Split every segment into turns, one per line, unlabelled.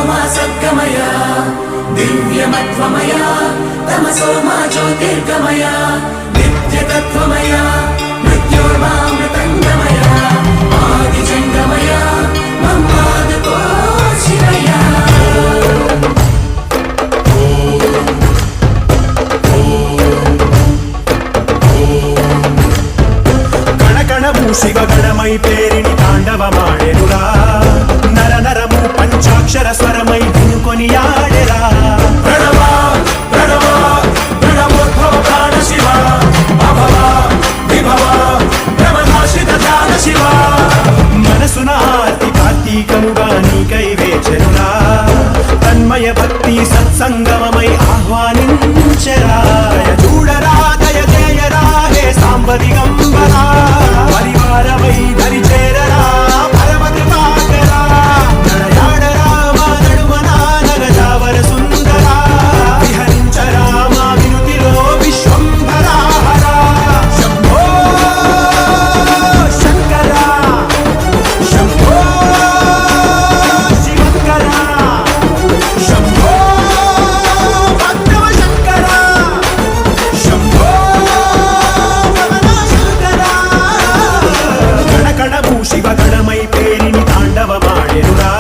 మా సద్గమయ దివ్యమత్వమయ తమసో మా జ్యోతిర్గమయ నిత్యతత్వమయ మృత్యోర్మామృతంగమయ ఆదిజంగమయ మమ్మాదుకో శివయ
కణకణము శివగణమై పేరిని తాండవమాడెనురా నర నరము పంచాక్షర స్వరమై వినుకొని ఆడెరా ప్రణవ ప్రణవ ప్రణవోద్భవ ప్రాణ శివ అభవ విభవ భ్రమనాశిత ధ్యాన శివ మనసున ఆర్తి కార్తీకముగా నీకై వేచెనురా తన్మయ భక్తి సత్సంగమమై ఆహ్వానించెరా చూడరా దయ చేయరా హే సాంబ దిగంబరా పరివారమై దరి చేరరా పరమ కృపాకరా నడయాడరా మా నడుమన నగజావర సుందరా విహరించరా మా వినుతిలో విశ్వంభరా హరా శంభో శంకరా శంభో శివంకరా శంభో భక్తవ శంకరా శంభో శంకరా కణకణము శివగణమై పేరిని తాండవమాడెనురా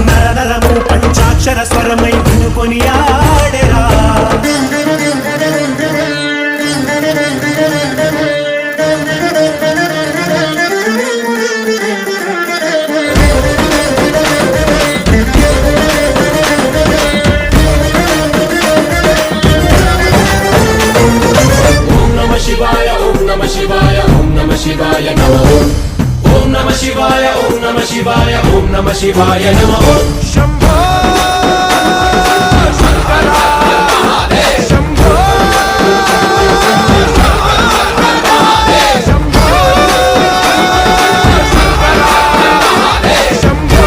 నర నరము పంచాక్షర స్వరమై వినుకొని ఆడెరా
ఓం నమః శివాయ ఓం నమః శివాయ ఓం నమః శివాయ నమః ఓం నమః శివాయ ఓం నమః శివాయ ఓం నమః శివాయ నమః
శంభో శంకర శంభో శంభో శంకర శంభో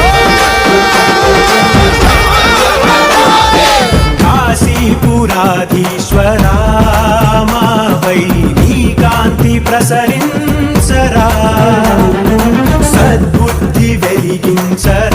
కాశీపురాధీశ్వరా మాపై నీ కాంతి ప్రసరించరా సద్బుద్ధి వెలిగించరా